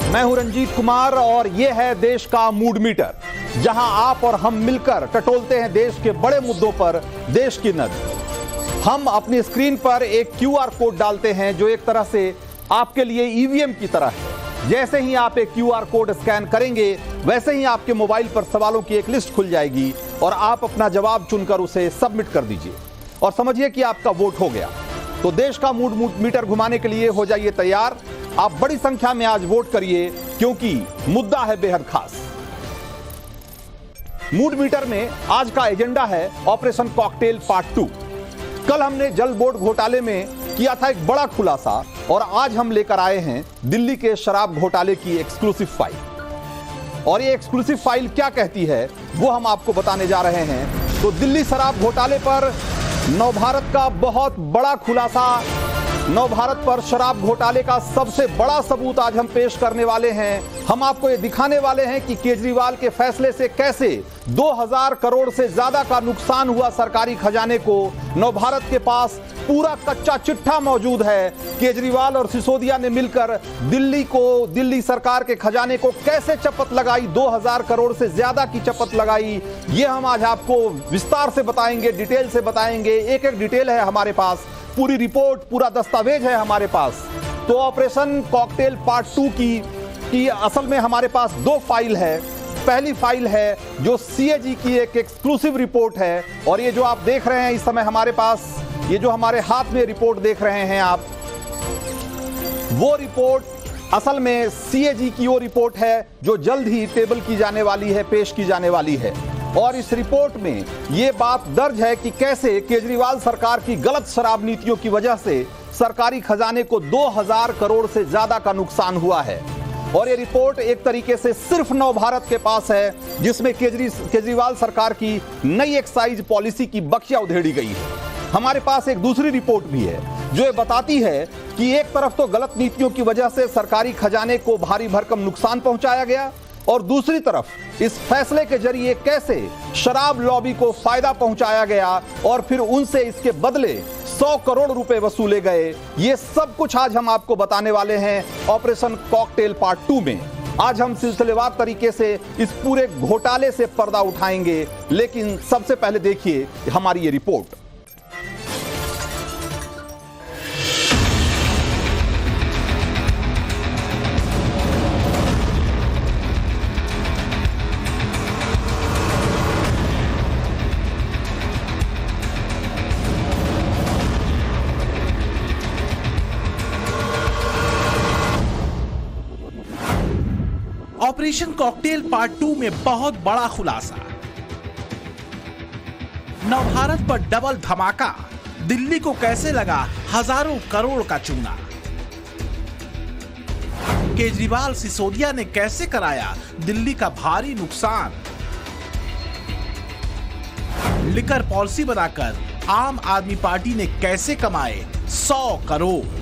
मैं हूं रंजीत कुमार और यह है देश का मूड मीटर, जहां आप और हम मिलकर टटोलते हैं देश के बड़े मुद्दों पर देश की नब्ज। हम अपनी स्क्रीन पर एक क्यूआर कोड डालते हैं जो एक तरह से आपके लिए ईवीएम की तरह है। जैसे ही आप एक क्यूआर कोड स्कैन करेंगे वैसे ही आपके मोबाइल पर सवालों की एक लिस्ट खुल जाएगी और आप अपना जवाब चुनकर उसे सबमिट कर दीजिए और समझिए कि आपका वोट हो गया। तो देश का मूड मीटर घुमाने के लिए हो जाइए तैयार। आप बड़ी संख्या में आज वोट करिए क्योंकि मुद्दा है बेहद खास। मूड मीटर में आज का एजेंडा है ऑपरेशन कॉकटेल पार्ट 2। कल हमने जल बोर्ड घोटाले में किया था एक बड़ा खुलासा और आज हम लेकर आए हैं दिल्ली के शराब घोटाले की एक्सक्लूसिव फाइल। और ये एक्सक्लूसिव फाइल क्या कहती है वो हम आपको बताने जा रहे हैं। तो दिल्ली शराब घोटाले पर नवभारत का बहुत बड़ा खुलासा, नवभारत पर शराब घोटाले का सबसे बड़ा सबूत आज हम पेश करने वाले हैं। हम आपको ये दिखाने वाले हैं कि केजरीवाल के फैसले से कैसे 2000 करोड़ से ज्यादा का नुकसान हुआ सरकारी खजाने को। नवभारत के पास पूरा कच्चा चिट्ठा मौजूद है। केजरीवाल और सिसोदिया ने मिलकर दिल्ली सरकार के खजाने को कैसे चपत लगाई, 2000 करोड़ से ज्यादा की चपत लगाई। ये हम आज आपको विस्तार से बताएंगे, डिटेल से बताएंगे। एक एक डिटेल है हमारे पास, पूरी रिपोर्ट, पूरा दस्तावेज है हमारे पास। तो ऑपरेशन कॉकटेल पार्ट 2 की असल में हमारे पास दो फाइल है। पहली फाइल है जो सीएजी की एक एक्सक्लूसिव रिपोर्ट है और ये जो आप देख रहे हैं इस समय हमारे पास, ये जो हमारे हाथ में रिपोर्ट देख रहे हैं आप, वो रिपोर्ट असल में सीएजी की वो रिपोर्ट है जो जल्द ही टेबल की जाने वाली है, पेश की जाने वाली है। और इस रिपोर्ट में यह बात दर्ज है कि कैसे केजरीवाल सरकार की गलत शराब नीतियों की वजह से सरकारी खजाने को 2000 करोड़ से ज्यादा का नुकसान हुआ है। और ये रिपोर्ट एक तरीके से सिर्फ नवभारत के पास है, जिसमें केजरीवाल सरकार की नई एक्साइज पॉलिसी की बख्शिया उधेड़ी गई है। हमारे पास एक दूसरी रिपोर्ट भी है जो ये बताती है कि एक तरफ तो गलत नीतियों की वजह से सरकारी खजाने को भारी भरकम नुकसान पहुंचाया गया और दूसरी तरफ इस फैसले के जरिए कैसे शराब लॉबी को फायदा पहुंचाया गया और फिर उनसे इसके बदले 100 करोड़ रुपए वसूले गए। ये सब कुछ आज हम आपको बताने वाले हैं ऑपरेशन कॉकटेल पार्ट 2 में। आज हम सिलसिलेवार तरीके से इस पूरे घोटाले से पर्दा उठाएंगे, लेकिन सबसे पहले देखिए हमारी ये रिपोर्ट। ऑपरेशन कॉकटेल पार्ट 2 में बहुत बड़ा खुलासा। नवभारत पर डबल धमाका, दिल्ली को कैसे लगा हजारों करोड़ का चूना। केजरीवाल सिसोदिया ने कैसे कराया दिल्ली का भारी नुकसान। लिकर पॉलिसी बनाकर आम आदमी पार्टी ने कैसे कमाए 100 करोड़।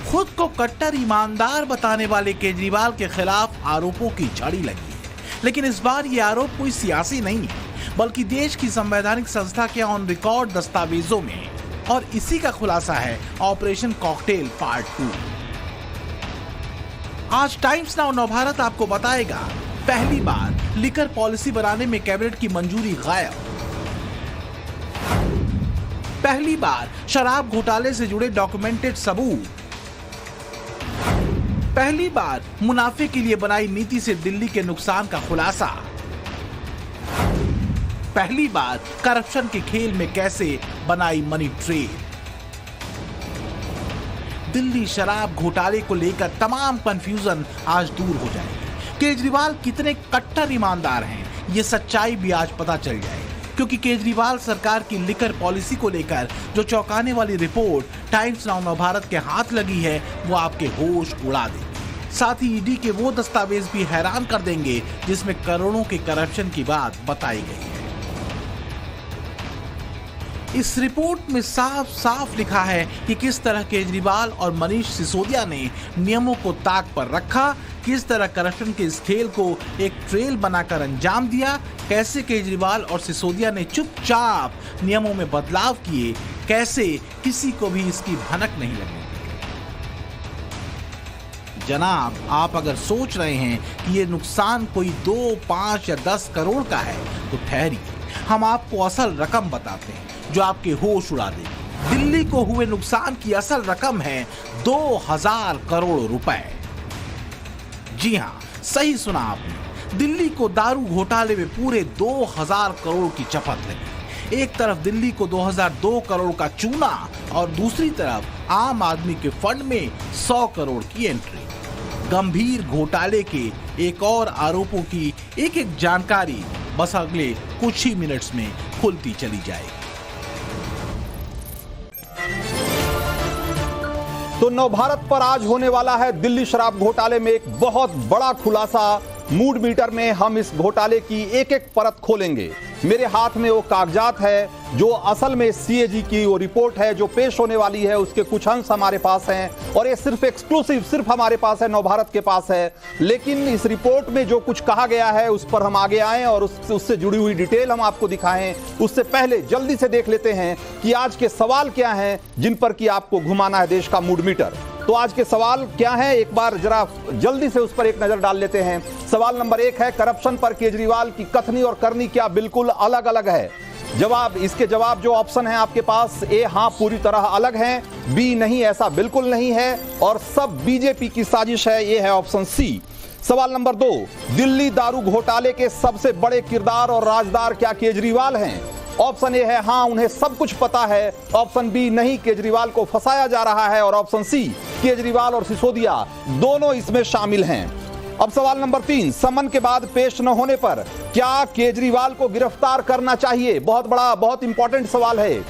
खुद को कट्टर ईमानदार बताने वाले केजरीवाल के खिलाफ आरोपों की झड़ी लगी है, लेकिन इस बार ये आरोप कोई सियासी नहीं है बल्कि देश की संवैधानिक संस्था के ऑन रिकॉर्ड दस्तावेजों में। और इसी का खुलासा है ऑपरेशन कॉकटेल पार्ट 2। आज टाइम्स नाउ नवभारत आपको बताएगा, पहली बार लिकर पॉलिसी बनाने में कैबिनेट की मंजूरी गायब। पहली बार शराब घोटाले से जुड़े डॉक्यूमेंटेड सबूत। पहली बार मुनाफे के लिए बनाई नीति से दिल्ली के नुकसान का खुलासा। पहली बार करप्शन के खेल में कैसे बनाई मनी ट्रेल। दिल्ली शराब घोटाले को लेकर तमाम कंफ्यूजन आज दूर हो जाएगी। केजरीवाल कितने कट्टर ईमानदार हैं ये सच्चाई भी आज पता चल जाएगी, क्योंकि केजरीवाल सरकार की लिकर पॉलिसी को लेकर जो चौंकाने वाली रिपोर्ट टाइम्स नाउ नवभारत के हाथ लगी है वो आपके होश उड़ा देगी। साथ ही ईडी के वो दस्तावेज भी हैरान कर देंगे जिसमें करोड़ों के करप्शन की बात बताई गई है। इस रिपोर्ट में साफ साफ लिखा है कि किस तरह केजरीवाल और मनीष सिसोदिया ने नियमों को ताक पर रखा, किस तरह करप्शन के इस खेल को एक ट्रेल बनाकर अंजाम दिया, कैसे केजरीवाल और सिसोदिया ने चुपचाप नियमों में बदलाव किए, कैसे किसी को भी इसकी भनक नहीं लगने दी। जनाब, आप अगर सोच रहे हैं कि ये नुकसान कोई 2, 5 या 10 करोड़ का है तो ठहरिए, हम आपको असल रकम बताते हैं जो आपके होश उड़ा देगी। दिल्ली को हुए नुकसान की असल रकम है 2000 करोड़ रुपए। जी हां, सही सुना आपने। दिल्ली को दारू घोटाले में पूरे 2000 करोड़ की चपत लगी। एक तरफ दिल्ली को 2002 करोड़ का चूना और दूसरी तरफ आम आदमी के फंड में 100 करोड़ की एंट्री। गंभीर घोटाले के एक और आरोपों की एक एक जानकारी बस अगले कुछ ही मिनट्स में खुलती चली जाएगी। तो नवभारत पर आज होने वाला है दिल्ली शराब घोटाले में एक बहुत बड़ा खुलासा। मूड मीटर में हम इस घोटाले की एक एक परत खोलेंगे। मेरे हाथ में वो कागजात है जो असल में सीएजी की वो रिपोर्ट है जो पेश होने वाली है, उसके कुछ अंश हमारे पास हैं और ये सिर्फ एक्सक्लूसिव सिर्फ हमारे पास है, नवभारत के पास है। लेकिन इस रिपोर्ट में जो कुछ कहा गया है उस पर हम आगे आए और उससे जुड़ी हुई डिटेल हम आपको दिखाएं। उससे पहले जल्दी से देख लेते हैं कि आज के सवाल क्या हैं जिन पर कि आपको घुमाना है देश का मूड मीटर। तो आज के सवाल क्या हैं, एक बार जरा जल्दी से उस पर एक नजर डाल लेते हैं। सवाल नंबर 1 है, करप्शन पर केजरीवाल की कथनी और करनी क्या बिल्कुल अलग अलग है? इसके जवाब जो ऑप्शन है आपके पास, ए हां पूरी तरह अलग हैं, बी नहीं ऐसा बिल्कुल नहीं है और सब बीजेपी की साजिश है, ये है ऑप्शन सी। सवाल नंबर 2, दिल्ली दारू घोटाले के सबसे बड़े किरदार और राजदार क्या केजरीवाल हैं? ऑप्शन ए है हां उन्हें सब कुछ पता है, ऑप्शन बी नहीं केजरीवाल को फंसाया जा रहा है और ऑप्शन सी केजरीवाल और सिसोदिया दोनों इसमें शामिल हैं। अब सवाल नंबर 3, समन के बाद पेश न होने पर क्या केजरीवाल को गिरफ्तार करना चाहिए? बहुत बड़ा बहुत इंपॉर्टेंट सवाल है।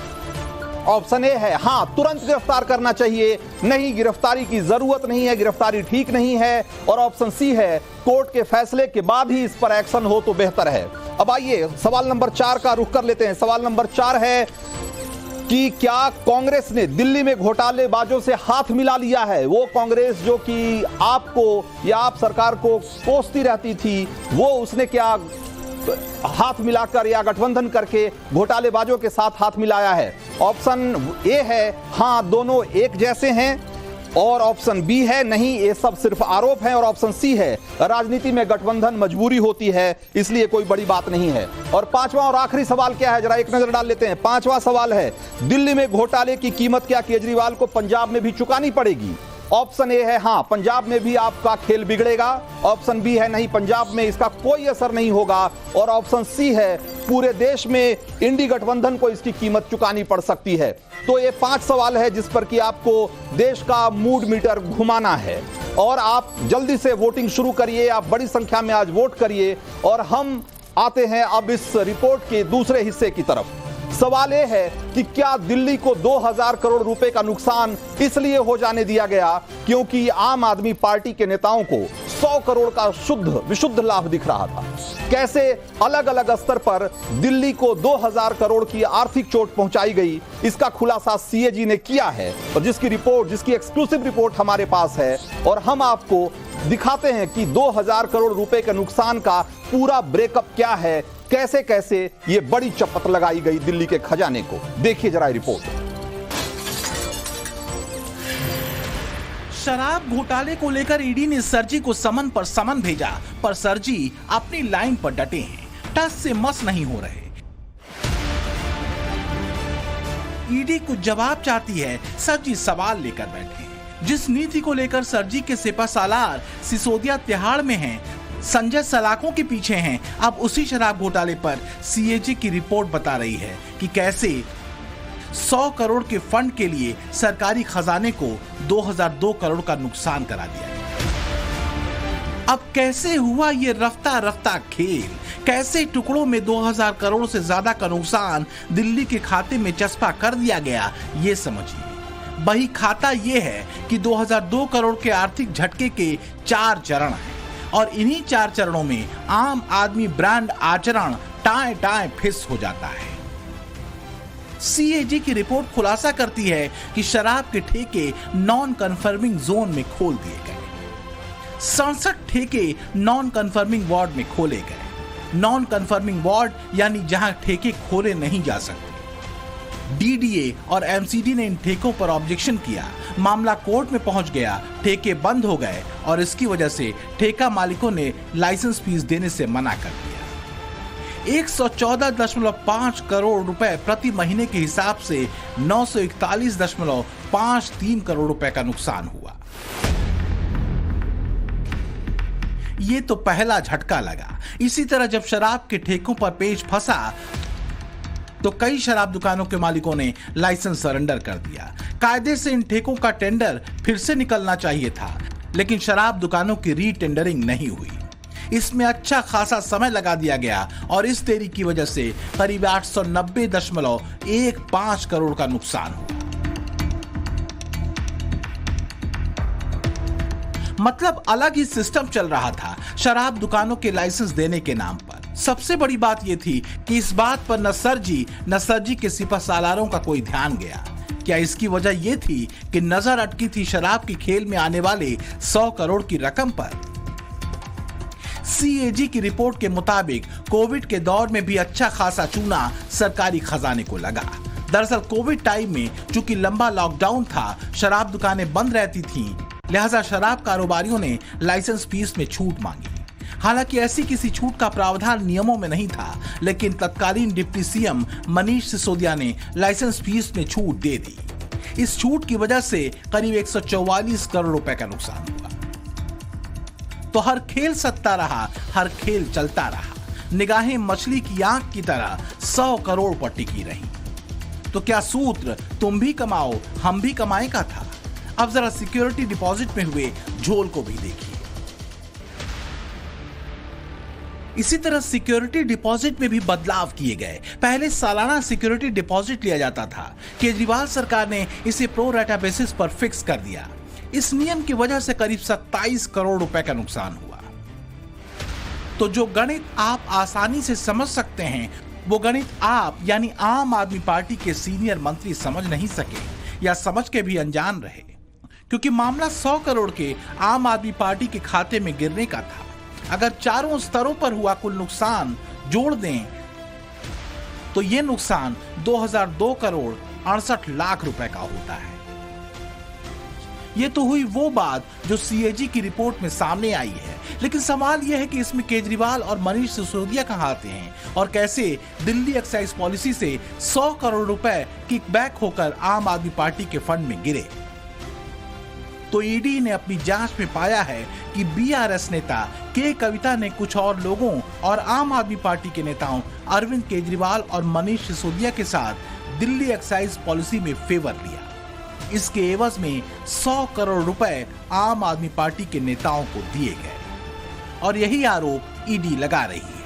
ऑप्शन ए है हां तुरंत गिरफ्तार करना चाहिए, नहीं गिरफ्तारी की जरूरत नहीं है, गिरफ्तारी ठीक नहीं है और ऑप्शन सी है कोर्ट के फैसले के बाद ही इस पर एक्शन हो तो बेहतर है। अब आइए सवाल नंबर 4 का रुख कर लेते हैं। सवाल नंबर 4 है कि क्या कांग्रेस ने दिल्ली में घोटालेबाजों से हाथ मिला लिया है? वो कांग्रेस जो कि आपको या आप सरकार को कोसती रहती थी, वो उसने क्या हाथ मिलाकर या गठबंधन करके घोटालेबाजों के साथ हाथ मिलाया है? ऑप्शन ए है हां दोनों एक जैसे हैं और ऑप्शन बी है नहीं ये सब सिर्फ आरोप हैं और ऑप्शन सी है राजनीति में गठबंधन मजबूरी होती है इसलिए कोई बड़ी बात नहीं है। और पांचवा और आखिरी सवाल क्या है, जरा एक नजर डाल लेते हैं। पांचवा सवाल है, दिल्ली में घोटाले की कीमत क्या केजरीवाल को पंजाब में भी चुकानी पड़ेगी? ऑप्शन ए है हां पंजाब में भी आपका खेल बिगड़ेगा, ऑप्शन बी है नहीं पंजाब में इसका कोई असर नहीं होगा और ऑप्शन सी है पूरे देश में इंडी गठबंधन को इसकी कीमत चुकानी पड़ सकती है। तो ये 5 सवाल है जिस पर कि आपको देश का मूड मीटर घुमाना है और आप जल्दी से वोटिंग शुरू करिए, आप बड़ी संख्या में आज वोट करिए और हम आते हैं अब इस रिपोर्ट के दूसरे हिस्से की तरफ। सवाल यह है कि क्या दिल्ली को 2000 करोड़ रुपए का नुकसान इसलिए हो जाने दिया गया क्योंकि आम आदमी पार्टी के नेताओं को 100 करोड़ का विशुद्ध लाभ दिख रहा था? कैसे अलग अलग स्तर पर दिल्ली को 2000 करोड़ की आर्थिक चोट पहुंचाई गई, इसका खुलासा सीएजी ने किया है और जिसकी एक्सक्लूसिव रिपोर्ट हमारे पास है और हम आपको दिखाते हैं कि 2000 करोड़ रुपए के नुकसान का पूरा ब्रेकअप क्या है, कैसे कैसे ये बड़ी चपत लगाई गई दिल्ली के खजाने को। देखिए जरा रिपोर्ट। शराब घोटाले को लेकर ईडी ने सरजी को समन पर समन भेजा, पर सरजी अपनी लाइन पर डटे हैं, टस से मस नहीं हो रहे। ईडी कुछ जवाब चाहती है, सरजी सवाल लेकर बैठे हैं। जिस नीति को लेकर सरजी के सिपहसालार सिसोदिया तिहाड़ में हैं, संजय सलाखों के पीछे हैं, अब उसी शराब घोटाले पर सीएजी की रिपोर्ट बता रही है कि कैसे 100 करोड़ के फंड के लिए सरकारी खजाने को 2002 करोड़ का नुकसान करा दिया गया। अब कैसे हुआ ये रफ्ता रफ्ता खेल, कैसे टुकड़ों में 2000 करोड़ से ज्यादा का नुकसान दिल्ली के खाते में चस्पा कर दिया गया, ये समझिए। बही खाता ये है कि 2002 करोड़ के आर्थिक झटके के 4 चरण हैं और इन्हीं 4 चरणों में आम आदमी ब्रांड आचरण टाए टाए फिस हो जाता है। सीएजी की रिपोर्ट खुलासा करती है कि शराब के ठेके नॉन कन्फर्मिंग जोन में खोल दिए गए। 67 ठेके नॉन कन्फर्मिंग वार्ड में खोले गए। नॉन कन्फर्मिंग वार्ड यानी जहां ठेके खोले नहीं जा सकते। डीडीए और एमसीडी ने इन ठेकों पर ऑब्जेक्शन किया। मामला कोर्ट में पहुंच गया, ठेके बंद हो गए और इसकी वजह से ठेका मालिकों ने लाइसेंस फीस देने से मना कर दिया। 114.5 करोड़ रुपए प्रति महीने के हिसाब से 941.53 करोड़ रुपए का नुकसान हुआ। ये तो पहला झटका लगा। इसी तरह जब शराब के ठेकों पर पेच फंसा तो कई शराब दुकानों के मालिकों ने लाइसेंस सरेंडर कर दिया। कायदे से इन ठेकों का टेंडर फिर से निकलना चाहिए था, लेकिन शराब दुकानों की रीटेंडरिंग नहीं हुई। इसमें अच्छा खासा समय लगा दिया गया और इस देरी की वजह से करीब 890.15 करोड़ का नुकसान हुआ। मतलब अलग ही सिस्टम चल रहा था शराब दुकानों के लाइसेंस देने के नाम पर। सबसे बड़ी बात यह थी कि इस बात पर न सरजी के सिपहसालारों का कोई ध्यान गया। क्या इसकी वजह यह थी कि नजर अटकी थी शराब के खेल में आने वाले 100 करोड़ की रकम पर? सीएजी की रिपोर्ट के मुताबिक कोविड के दौर में भी अच्छा खासा चूना सरकारी खजाने को लगा। दरअसल कोविड टाइम में चूंकि लंबा लॉकडाउन था, शराब दुकानें बंद रहती थीं, लिहाजा शराब कारोबारियों ने लाइसेंस फीस में छूट मांगी। हालांकि ऐसी किसी छूट का प्रावधान नियमों में नहीं था, लेकिन तत्कालीन डिप्टी सीएम मनीष सिसोदिया ने लाइसेंस फीस में छूट दे दी। इस छूट की वजह से करीब 144 करोड़ रुपए का नुकसान हुआ। तो हर खेल सत्ता रहा, हर खेल चलता रहा। निगाहें मछली की आंख की तरह 100 करोड़ पर टिकी रही। तो क्या सूत्र तुम भी कमाओ हम भी कमाए का था? अब जरा सिक्योरिटी डिपॉजिट में हुए झोल को भी देखिए। इसी तरह सिक्योरिटी डिपॉजिट में भी बदलाव किए गए। पहले सालाना सिक्योरिटी डिपॉजिट लिया जाता था। केजरीवाल सरकार ने इसे प्रो रेटा बेसिस पर फिक्स कर दिया। इस नियम की वजह से करीब 27 करोड़ रुपए का नुकसान हुआ। तो जो गणित आप आसानी से समझ सकते हैं, वो गणित आप यानी आम आदमी पार्टी के सीनियर मंत्री समझ नहीं सके या समझ के भी अनजान रहे, क्योंकि मामला 100 करोड़ के आम आदमी पार्टी के खाते में गिरने का था। अगर चारों स्तरों पर हुआ कुल नुकसान जोड़ दें तो यह नुकसान 2002 करोड़ 68 लाख रुपए का होता है। यह तो हुई वो बात जो सीएजी की रिपोर्ट में सामने आई है, लेकिन सवाल यह है कि इसमें केजरीवाल और मनीष सिसोदिया कहां आते हैं और कैसे दिल्ली एक्साइज पॉलिसी से 100 करोड़ रुपए किकबैक होकर आम आदमी पार्टी के फंड में गिरे। तो ईडी ने अपनी जांच में पाया है कि बीआरएस नेता के कविता ने कुछ और लोगों और आम आदमी पार्टी के नेताओं अरविंद केजरीवाल और मनीष सिसोदिया के साथ दिल्ली एक्साइज पॉलिसी में फेवर लिया। इसके एवज में 100 करोड़ रुपए आम आदमी पार्टी के नेताओं को दिए गए और यही आरोप ईडी लगा रही है।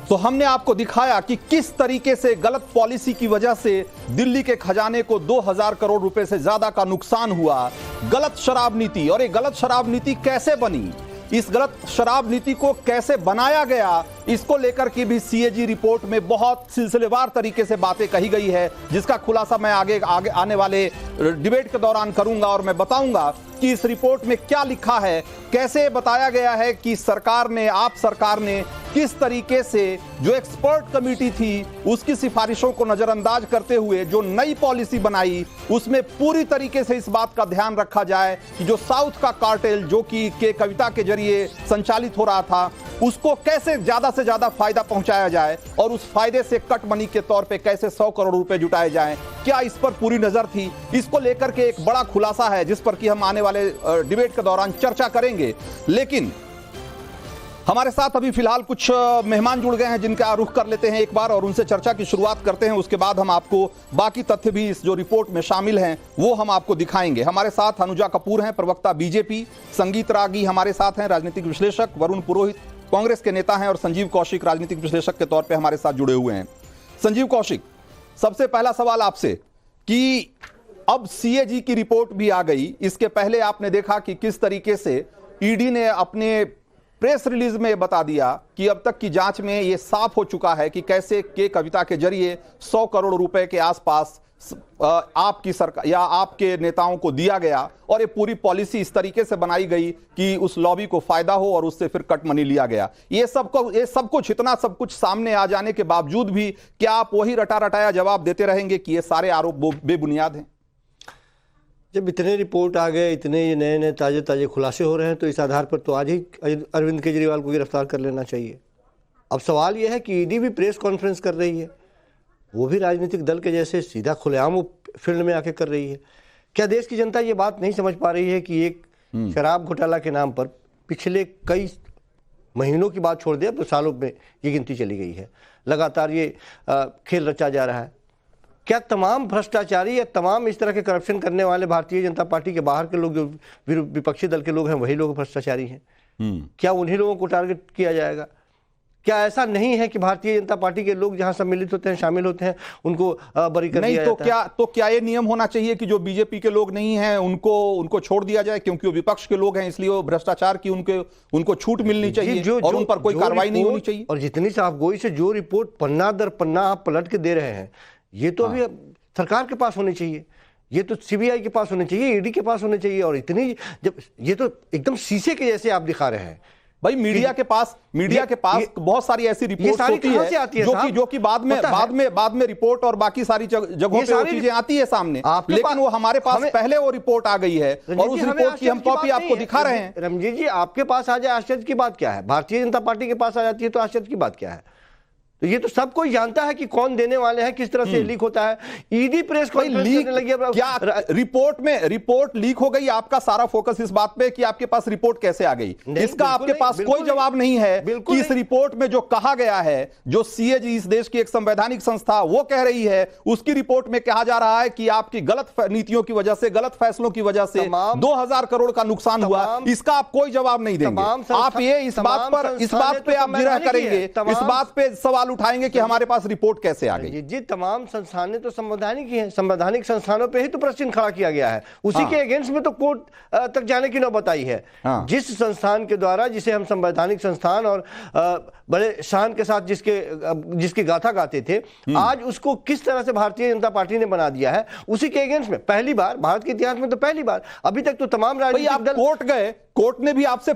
तो हमने आपको दिखाया कि किस तरीके से गलत पॉलिसी की वजह से दिल्ली के खजाने को 2000 करोड़ रुपए से ज्यादा का नुकसान हुआ। गलत शराब नीति, और ये गलत शराब नीति कैसे बनी, इस गलत शराब नीति को कैसे बनाया गया, इसको लेकर के भी सीएजी रिपोर्ट में बहुत सिलसिलेवार तरीके से बातें कही गई है, जिसका खुलासा मैं आगे आने वाले डिबेट के दौरान करूंगा और मैं बताऊंगा कि इस रिपोर्ट में क्या लिखा है, कैसे बताया गया है कि सरकार ने, आप सरकार ने किस तरीके से जो एक्सपर्ट कमेटी थी उसकी सिफारिशों को नजरअंदाज करते हुए जो नई पॉलिसी बनाई, उसमें पूरी तरीके से इस बात का ध्यान रखा जाए कि जो साउथ का कार्टेल जो कि के कविता के जरिए संचालित हो रहा था, उसको कैसे ज्यादा से ज्यादा फायदा पहुंचाया जाए और उस फायदे से कट मनी के तौर पे कैसे 100 करोड़ रुपए जुटाए जाएं। क्या इस पर पूरी नजर थी? इसको लेकर के एक बड़ा खुलासा है जिस पर कि हम आने वाले डिबेट के दौरान चर्चा करेंगे। लेकिन हमारे साथ अभी फिलहाल कुछ मेहमान जुड़ गए हैं जिनका रुख कर लेते हैं एक बार और उनसे चर्चा की शुरुआत करते हैं। उसके बाद हम आपको बाकी तथ्य भी इस जो रिपोर्ट में शामिल हैं वो हम आपको दिखाएंगे। हमारे साथ अनुजा कपूर हैं, प्रवक्ता बीजेपी, संगीत रागी हमारे साथ हैं, राजनीतिक विश्लेषक, वरुण पुरोहित कांग्रेस के नेता हैं और संजीव कौशिक राजनीतिक विश्लेषक के तौर पर हमारे साथ जुड़े हुए हैं। संजीव कौशिक, सबसे पहला सवाल आपसे कि अब सीएजी की रिपोर्ट भी आ गई, इसके पहले आपने देखा कि किस तरीके से ईडी ने अपने प्रेस रिलीज में बता दिया कि अब तक की जांच में यह साफ हो चुका है कि कैसे के कविता के जरिए 100 करोड़ रुपए के आसपास आपकी सरकार या आपके नेताओं को दिया गया, और ये पूरी पॉलिसी इस तरीके से बनाई गई कि उस लॉबी को फायदा हो और उससे फिर कट मनी लिया गया। ये सब कुछ इतना सब कुछ सामने आ जाने के बावजूद भी क्या आप वही रटा रटाया जवाब देते रहेंगे कि ये सारे आरोप बेबुनियाद हैं? जब इतने रिपोर्ट आ गए, इतने ये नए नए ताजे ताजे खुलासे हो रहे हैं, तो इस आधार पर तो आज ही अरविंद केजरीवाल को गिरफ्तार कर लेना चाहिए। अब सवाल यह है कि ईडी भी प्रेस कॉन्फ्रेंस कर रही है, वो भी राजनीतिक दल के जैसे सीधा खुलेआम वो फील्ड में आके कर रही है। क्या देश की जनता ये बात नहीं समझ पा रही है कि एक शराब घोटाला के नाम पर पिछले कई महीनों की बात छोड़ दे, अब तो सालों में ये गिनती चली गई है, लगातार ये खेल रचा जा रहा है। क्या तमाम भ्रष्टाचारी या तमाम इस तरह के करप्शन करने वाले भारतीय जनता पार्टी के बाहर के लोग, जो विपक्षी दल के लोग हैं, वही लोग भ्रष्टाचारी हैं? क्या उन्हीं लोगों को टारगेट किया जाएगा? क्या ऐसा नहीं है कि भारतीय जनता पार्टी के लोग जहां सम्मिलित होते हैं, शामिल होते हैं, उनको बरी कर दिया जाता है? तो क्या ये नियम होना चाहिए कि जो बीजेपी के लोग नहीं हैं उनको छोड़ दिया जाए, क्योंकि वो विपक्ष के लोग हैं, इसलिए वो भ्रष्टाचार की उनको छूट मिलनी चाहिए और उन पर कोई कार्रवाई नहीं होनी चाहिए? और जितनी साफगोई से जो रिपोर्ट पन्ना दर पन्ना आप पलट के दे रहे हैं, ये तो अभी सरकार के पास होनी चाहिए, ये तो सीबीआई के पास होनी चाहिए, ईडी के पास होनी चाहिए। और इतनी जब ये तो एकदम शीशे के जैसे आप दिखा रहे हैं भाई, मीडिया के पास बहुत सारी ऐसी रिपोर्ट होती है जो कि बाद में रिपोर्ट और बाकी सारी जगहों पे वो चीजें आती है सामने, लेकिन वो हमारे पास पहले वो रिपोर्ट आ गई है और उस रिपोर्ट की हम कॉपी आपको दिखा रहे हैं। रमजीत जी, आपके पास आ जाए आश्चर्य की बात क्या है? भारतीय जनता पार्टी के पास आ जाती है तो आश्चर्य की बात क्या है? तो ये तो सब कोई जानता है कि कौन देने वाले हैं, किस तरह से लीक होता है। ईडी प्रेस कॉन्फ्रेंस करने लगी है। क्या रिपोर्ट लीक हो गई? आपका सारा फोकस इस बात पे कि आपके पास रिपोर्ट कैसे आ गई, इसका आपके पास कोई जवाब नहीं है कि इस रिपोर्ट में जो कहा गया है, जो सीएजी इस देश की एक संवैधानिक संस्था वो कह रही है, उसकी रिपोर्ट में कहा जा रहा है कि आपकी गलत नीतियों की वजह से, गलत फैसलों की वजह से 2000 करोड़ का नुकसान हुआ। इसका आप कोई जवाब नहीं देंगे। आप ये इस बात पे आप जिरह करेंगे, इस बात पे सवाल उठाएंगे कि हमारे पास रिपोर्ट कैसे आ गई? जी, तमाम संस्थानें तो संवैधानिक ही हैं, संवैधानिक संस्थानों पे ही तो प्रश्न खड़ा किया गया है, उसी के अगेंस्ट में तो कोर्ट तक जाने की नौबत आई है। जिस संस्थान के द्वारा, जिसे हम संवैधानिक संस्थान और बड़े शान के साथ जिसकी गाथा गाते थे, आज उसको किस तरह से भारतीय जनता पार्टी ने बना दिया है, उसी के अगेंस्ट में पहली बार भारत के इतिहास में तो पहली बार, अभी तक तो तमाम राजनीतिक दल कोर्ट गए, कोर्ट ने भी आपसे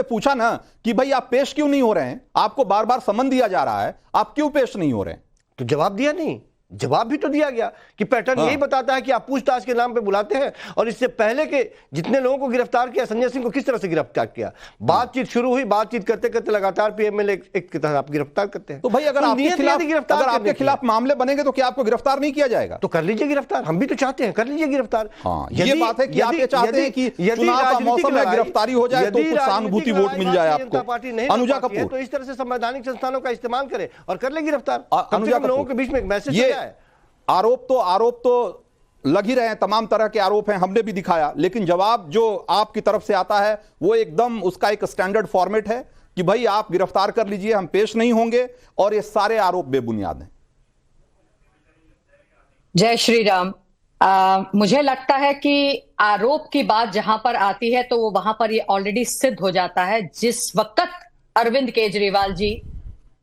पूछा ना कि भाई आप पेश क्यों नहीं हो रहे हैं, आपको बार बार समन दिया जा रहा है, आप क्यों पेश नहीं हो रहे हैं? तो जवाब दिया नहीं। जवाब भी तो दिया गया कि पैटर्न यही बताता है कि आप पूछताछ के नाम पे बुलाते हैं। और इससे पहले के जितने लोगों को गिरफ्तार किया, संजय सिंह को किस तरह से गिरफ्तार किया, बातचीत शुरू हुई, बातचीत करते करते लगातार पीएमएलए एक की तरह आप गिरफ्तार करते हैं। तो भाई अगर आपके खिलाफ मामले बनेंगे तो क्या आपको गिरफ्तार नहीं किया जाएगा? तो कर लीजिए गिरफ्तार, हम भी तो चाहते हैं, कर लीजिए गिरफ्तार। ये बात है कि आप ये चाहते हैं कि चुनाव का मौसम में गिरफ्तारी हो जाए तो कुछ सहानुभूति वोट मिल जाए आपको। पार्टी नहीं अनुजा कपूर तो इस तरह से संवैधानिक संस्थानों का इस्तेमाल करे और कर ले गिरफ्तार। अनुजा लोगों के बीच में एक मैसेज जाए। आरोप तो लग ही रहे हैं, तमाम तरह के आरोप हैं, हमने भी दिखाया, लेकिन जवाब जो आपकी तरफ से आता है वो एकदम उसका एक स्टैंडर्ड फॉर्मेट है कि भाई आप गिरफ्तार कर लीजिए, हम पेश नहीं होंगे और ये सारे आरोप बेबुनियाद हैं। जय श्री राम। मुझे लगता है कि आरोप की बात जहां पर आती है तो वो वहां पर ये ऑलरेडी सिद्ध हो जाता है जिस वक्त अरविंद केजरीवाल जी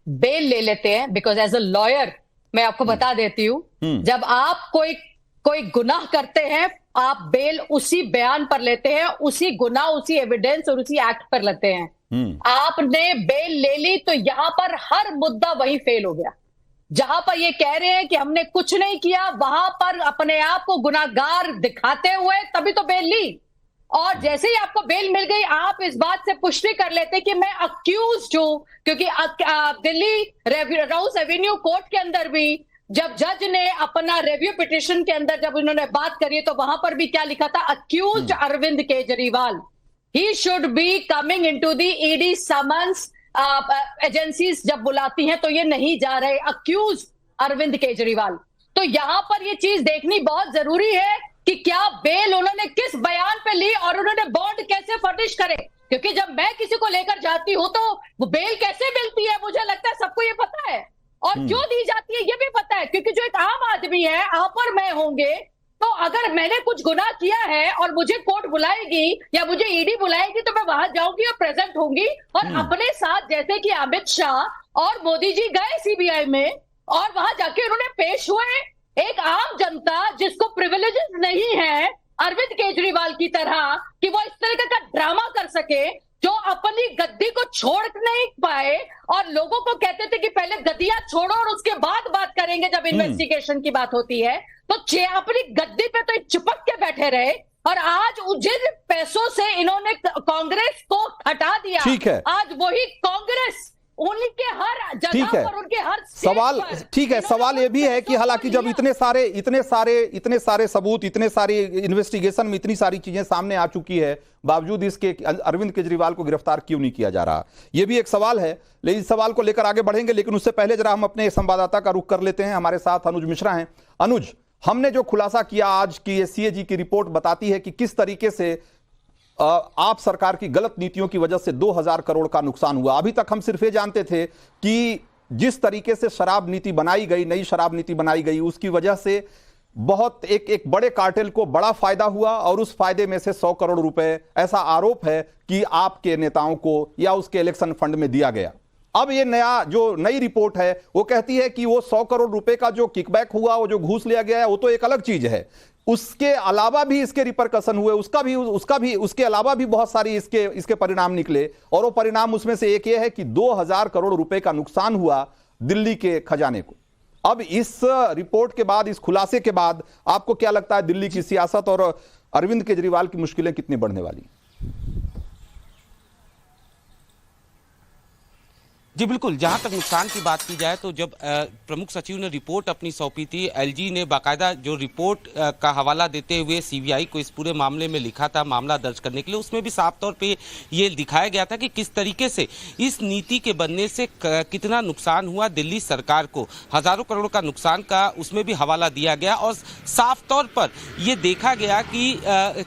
बेल ले लेते हैं। बिकॉज एज अ लॉयर मैं आपको बता देती हूं, जब आप कोई गुनाह करते हैं, आप बेल उसी बयान पर लेते हैं, उसी गुनाह, उसी एविडेंस और उसी एक्ट पर लेते हैं। आपने बेल ले ली तो यहां पर हर मुद्दा वही फेल हो गया। जहां पर ये कह रहे हैं कि हमने कुछ नहीं किया, वहां पर अपने आप को गुनाहगार दिखाते हुए तभी तो बेल ली। और जैसे ही आपको बेल मिल गई, आप इस बात से पुष्टि कर लेते कि मैं अक्यूज्ड हूं, क्योंकि दिल्ली राउस एवेन्यू कोर्ट के अंदर भी जब जज ने अपना रिव्यू पिटिशन के अंदर जब उन्होंने बात करी तो वहां पर भी क्या लिखा था, accused Arvind Kejriwal, he should be coming into the ED summons. Agencies जब बुलाती हैं तो ये नहीं जा रहे, अक्यूज अरविंद केजरीवाल। तो यहां पर ये चीज देखनी बहुत जरूरी है कि क्या बेल उन्होंने किस बयान पे ली और उन्होंने बॉन्ड कैसे फर्निश करे। क्योंकि जब मैं किसी को लेकर जाती हूं तो वो बेल कैसे मिलती है, मुझे लगता है सबको ये पता है, और क्यों दी जाती है ये भी पता है। क्योंकि जो एक आम आदमी है, आप और मैं होंगे, तो अगर मैंने कुछ गुनाह किया है और मुझे कोर्ट बुलाएगी या मुझे ईडी बुलाएगी तो मैं वहां जाऊंगी और प्रेजेंट होंगी और अपने साथ, जैसे कि अमित शाह और मोदी जी गए सीबीआई में और वहां जाके उन्होंने पेश हुए, एक आम जनता जिसको प्रिविलेजेस नहीं है अरविंद केजरीवाल की तरह कि वो इस तरह का ड्रामा कर सके, जो अपनी गद्दी को छोड़ नहीं पाए और लोगों को कहते थे कि पहले गद्दियां छोड़ो और उसके बाद बात करेंगे जब इन्वेस्टिगेशन की बात होती है, तो अपनी गद्दी पे तो चिपक के बैठे रहे और आज जिन पैसों से इन्होंने कांग्रेस को हटा दिया, ठीक है, आज वही कांग्रेस उनके हर ठीक जगह है, पर, उनके हर सवाल ठीक है, सवाल ये भी है कि हालांकि जब इतने सारे सबूत, इतने सारे इन्वेस्टिगेशन में इतनी सारी चीजें सामने आ चुकी है, बावजूद इसके अरविंद केजरीवाल को गिरफ्तार क्यों नहीं किया जा रहा, ये भी एक सवाल है। लेकिन इस सवाल को लेकर आगे बढ़ेंगे, लेकिन उससे पहले जरा हम अपने संवाददाता का रुख कर लेते हैं। हमारे साथ अनुज मिश्रा हैं। अनुज, हमने जो खुलासा किया आज की सीएजी की रिपोर्ट बताती है कि किस तरीके से आप सरकार की गलत नीतियों की वजह से 2000 करोड़ का नुकसान हुआ। अभी तक हम सिर्फ ये जानते थे कि जिस तरीके से शराब नीति बनाई गई, नई शराब नीति बनाई गई, उसकी वजह से बहुत एक बड़े कार्टेल को बड़ा फायदा हुआ और उस फायदे में से 100 करोड़ रुपए ऐसा आरोप है कि आपके नेताओं को या उसके इलेक्शन फंड में दिया गया। अब ये नई रिपोर्ट है वो कहती है कि वो 100 करोड़ रुपए का जो किकबैक हुआ, वो जो घूस लिया गया है, वो तो एक अलग चीज है, उसके अलावा भी इसके रिपरकशन हुए, उसके अलावा भी बहुत सारी इसके परिणाम निकले और वो परिणाम उसमें से एक ये है कि 2000 करोड़ रुपए का नुकसान हुआ दिल्ली के खजाने को। अब इस रिपोर्ट के बाद, इस खुलासे के बाद आपको क्या लगता है दिल्ली की सियासत और अरविंद केजरीवाल की मुश्किलें कितनी बढ़ने वाली? जी बिल्कुल, जहां तक नुकसान की बात की जाए तो जब प्रमुख सचिव ने रिपोर्ट अपनी सौंपी थी, एलजी ने बाकायदा जो रिपोर्ट का हवाला देते हुए सीबीआई को इस पूरे मामले में लिखा था मामला दर्ज करने के लिए, उसमें भी साफ तौर पे ये दिखाया गया था कि किस तरीके से इस नीति के बनने से कितना नुकसान हुआ दिल्ली सरकार को। हजारों करोड़ का नुकसान का उसमें भी हवाला दिया गया और साफ तौर पर ये देखा गया कि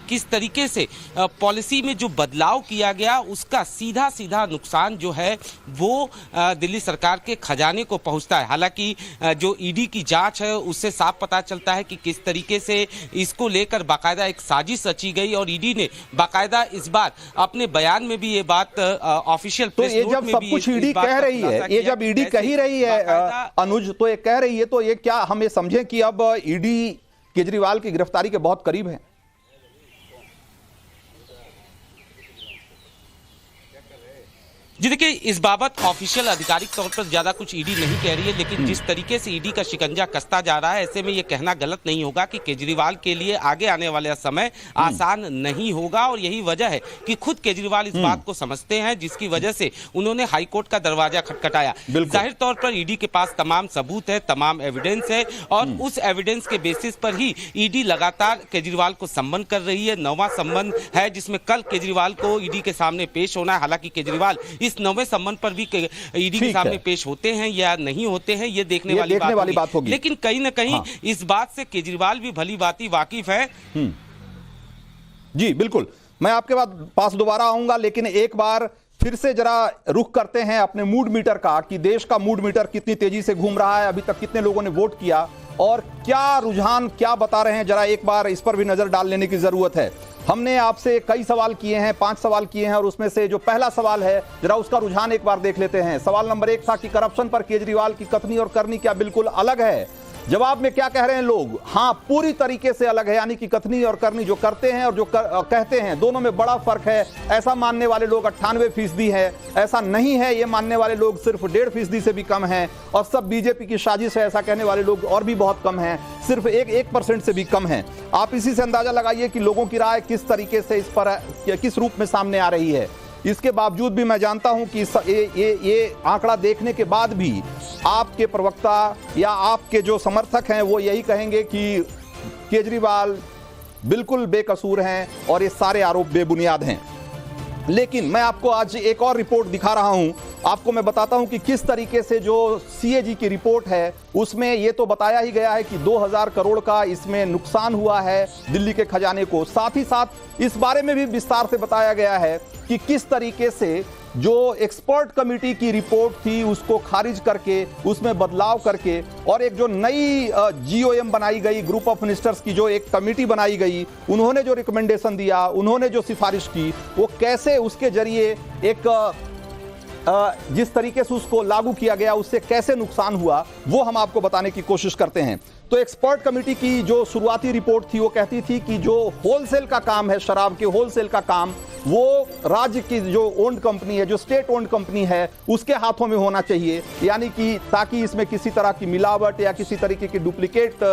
किस तरीके से पॉलिसी में जो बदलाव किया गया उसका सीधा सीधा नुकसान जो है वो दिल्ली सरकार के खजाने को पहुंचता है। हालांकि जो ईडी की जांच है उससे साफ पता चलता है कि किस तरीके से इसको लेकर बाकायदा एक साजिश रची गई और ईडी ने बाकायदा इस बार अपने बयान में भी ये बात ऑफिशियल प्रेस नोट में भी, सब कुछ ईडी कह रही है, ये जब ईडी कह ही रही है अनुज, तो ये कह रही है, तो ये क्या हम ये समझें कि अब ईडी केजरीवाल की गिरफ्तारी के बहुत करीब है? जी देखिए, इस बाबत ऑफिशियल आधिकारिक तौर पर ज्यादा कुछ ईडी नहीं कह रही है, लेकिन जिस तरीके से ईडी का शिकंजा कसता जा रहा है, ऐसे में यह कहना गलत नहीं होगा कि केजरीवाल के लिए आगे आने वाला समय आसान नहीं होगा और यही वजह है कि खुद केजरीवाल इस बात को समझते हैं, जिसकी वजह से उन्होंने हाईकोर्ट का दरवाजा खटखटाया। जाहिर तौर पर ईडी के पास तमाम सबूत है, तमाम एविडेंस है और उस एविडेंस के बेसिस पर ही ईडी लगातार केजरीवाल को सम्मन कर रही है। 9वां सम्मन है जिसमें कल केजरीवाल को ईडी के सामने पेश होना है। हालांकि केजरीवाल इस 9वें सम्मन पर भी ईडी के सामने पेश होते हैं या नहीं होते हैं, ये देखने वाली बात होगी। लेकिन कहीं ना कहीं इस बात से केजरीवाल भी भली भांति वाकिफ है। जी बिल्कुल, मैं आपके पास दोबारा आऊंगा, लेकिन एक बार फिर से जरा रुख करते हैं अपने मूड मीटर का कि देश का मूड मीटर कितनी तेजी से घूम रहा है, अभी तक कितने लोगों ने वोट किया और क्या रुझान क्या बता रहे हैं, जरा एक बार इस पर भी नजर डाल लेने की जरूरत है। हमने आपसे कई सवाल किए हैं, 5 सवाल किए हैं और उसमें से जो पहला सवाल है जरा उसका रुझान एक बार देख लेते हैं। सवाल नंबर 1 था कि करप्शन पर केजरीवाल की कथनी और करनी क्या बिल्कुल अलग है? जवाब में क्या कह रहे हैं लोग? हाँ, पूरी तरीके से अलग है, यानी कि कथनी और करनी, जो करते हैं और जो कहते हैं, दोनों में बड़ा फर्क है। ऐसा मानने वाले लोग 98% है, ऐसा नहीं है ये मानने वाले लोग सिर्फ 1.5% से भी कम हैं और सब बीजेपी की साजिश है ऐसा कहने वाले लोग और भी बहुत कम हैं, सिर्फ 1% से भी कम हैं। आप इसी से अंदाजा लगाइए कि लोगों की राय किस तरीके से इस पर किस रूप में सामने आ रही है। इसके बावजूद भी मैं जानता हूं कि ये आंकड़ा देखने के बाद भी आपके प्रवक्ता या आपके जो समर्थक हैं वो यही कहेंगे कि केजरीवाल बिल्कुल बेकसूर हैं और ये सारे आरोप बेबुनियाद हैं। लेकिन मैं आपको आज एक और रिपोर्ट दिखा रहा हूं, आपको मैं बताता हूं कि किस तरीके से जो सीएजी की रिपोर्ट है उसमें ये तो बताया ही गया है कि 2000 करोड़ का इसमें नुकसान हुआ है दिल्ली के खजाने को। साथ ही साथ इस बारे में भी विस्तार से बताया गया है कि किस तरीके से जो एक्सपर्ट कमेटी की रिपोर्ट थी उसको खारिज करके, उसमें बदलाव करके, और एक जो नई GOM बनाई गई, ग्रुप ऑफ मिनिस्टर्स की जो एक कमेटी बनाई गई, उन्होंने जो रिकमेंडेशन दिया, उन्होंने जो सिफारिश की, वो कैसे उसके जरिए एक जिस तरीके से उसको लागू किया गया उससे कैसे नुकसान हुआ, वो हम आपको बताने की कोशिश करते हैं। तो एक्सपर्ट कमेटी की जो शुरुआती रिपोर्ट थी वो कहती थी कि जो होलसेल का काम है, शराब के होलसेल का काम, वो राज्य की जो ओन्ड कंपनी है, जो स्टेट ओन्ड कंपनी है, उसके हाथों में होना चाहिए, यानी कि ताकि इसमें किसी तरह की मिलावट या किसी तरीके की डुप्लीकेट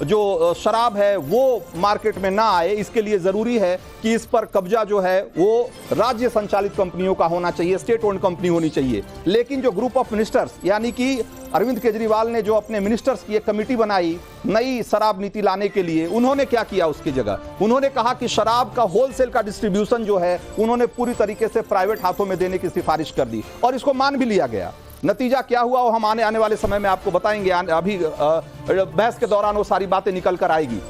जो शराब है वो मार्केट में ना आए। इसके लिए जरूरी है कि इस पर कब्जा जो है वो राज्य संचालित कंपनियों का होना चाहिए, स्टेट ओन्ड कंपनी होनी चाहिए। लेकिन जो ग्रुप ऑफ मिनिस्टर्स यानी कि अरविंद केजरीवाल ने जो अपने मिनिस्टर्स की एक कमेटी बनाई नई शराब नीति लाने के लिए, उन्होंने क्या किया उसकी जगह? उन्होंने कहा कि शराब का होलसेल का डिस्ट्रीब्यूशन जो है उन्होंने पूरी तरीके से प्राइवेट हाथों में देने की सिफारिश कर दी और इसको मान भी लिया गया। नतीजा क्या हुआ वो हम आने वाले समय में आपको बताएंगे। अभी बहस के दौरान वो सारी बातें निकल कर आएगी।